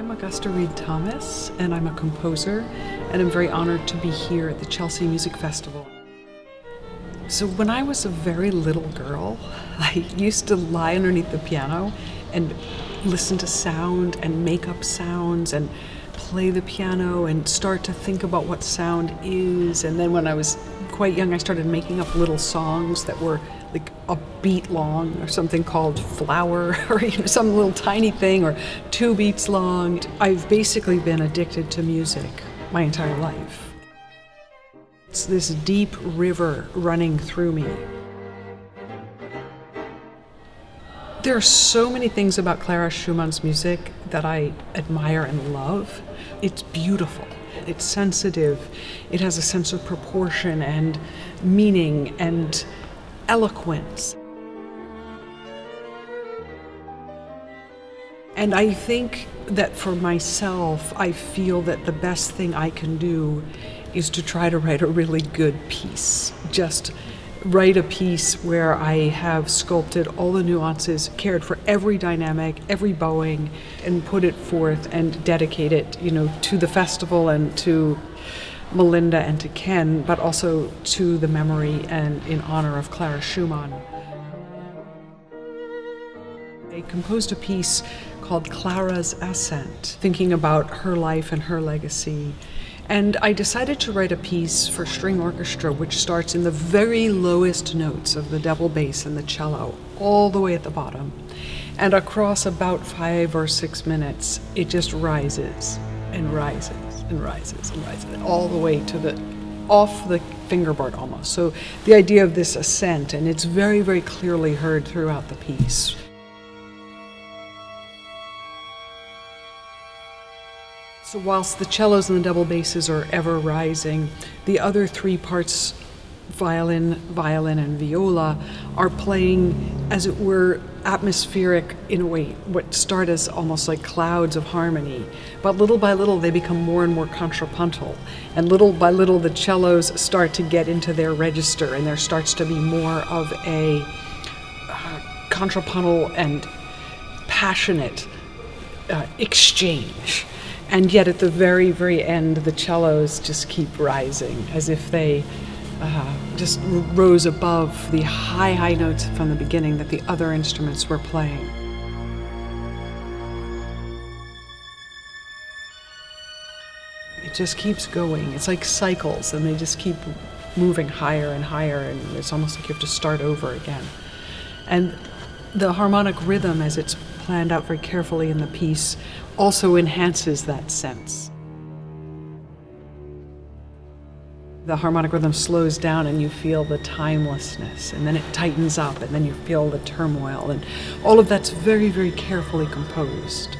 I'm Augusta Read Thomas, and I'm a composer, and I'm very honored to be here at the Chelsea Music Festival. So when I was a very little girl, I used to lie underneath the piano and listen to sound and make up sounds and play the piano and start to think about what sound is. And then when I was quite young, I started making up little songs that were like a beat long, or something called Flower, or some little tiny thing, or 2 beats long. I've basically been addicted to music my entire life. It's this deep river running through me. There are so many things about Clara Schumann's music that I admire and love. It's beautiful, it's sensitive, it has a sense of proportion and meaning and eloquence. And I think that for myself, I feel that the best thing I can do is to try to write a really good piece. Just write a piece where I have sculpted all the nuances, cared for every dynamic, every bowing, and put it forth and dedicate it, to the festival and to Melinda and to Ken, but also to the memory and in honor of Clara Schumann. I composed a piece called Clara's Ascent, thinking about her life and her legacy. And I decided to write a piece for string orchestra which starts in the very lowest notes of the double bass and the cello, all the way at the bottom. And across about 5 or 6 minutes, it just rises and rises and rises and rises, all the way to off the fingerboard almost. So the idea of this ascent, and it's very, very clearly heard throughout the piece. So whilst the cellos and the double basses are ever rising, the other 3 parts, violin, and viola, are playing, as it were, atmospheric in a way, what start as almost like clouds of harmony. But little by little, they become more and more contrapuntal. And little by little, the cellos start to get into their register, and there starts to be more of a contrapuntal and passionate exchange. And yet at the very, very end, the cellos just keep rising, as if they just rose above the high, high notes from the beginning that the other instruments were playing. It just keeps going. It's like cycles, and they just keep moving higher and higher, and it's almost like you have to start over again. And the harmonic rhythm, as it's planned out very carefully in the piece, also enhances that sense. The harmonic rhythm slows down and you feel the timelessness, and then it tightens up, and then you feel the turmoil, and all of that's very, very carefully composed.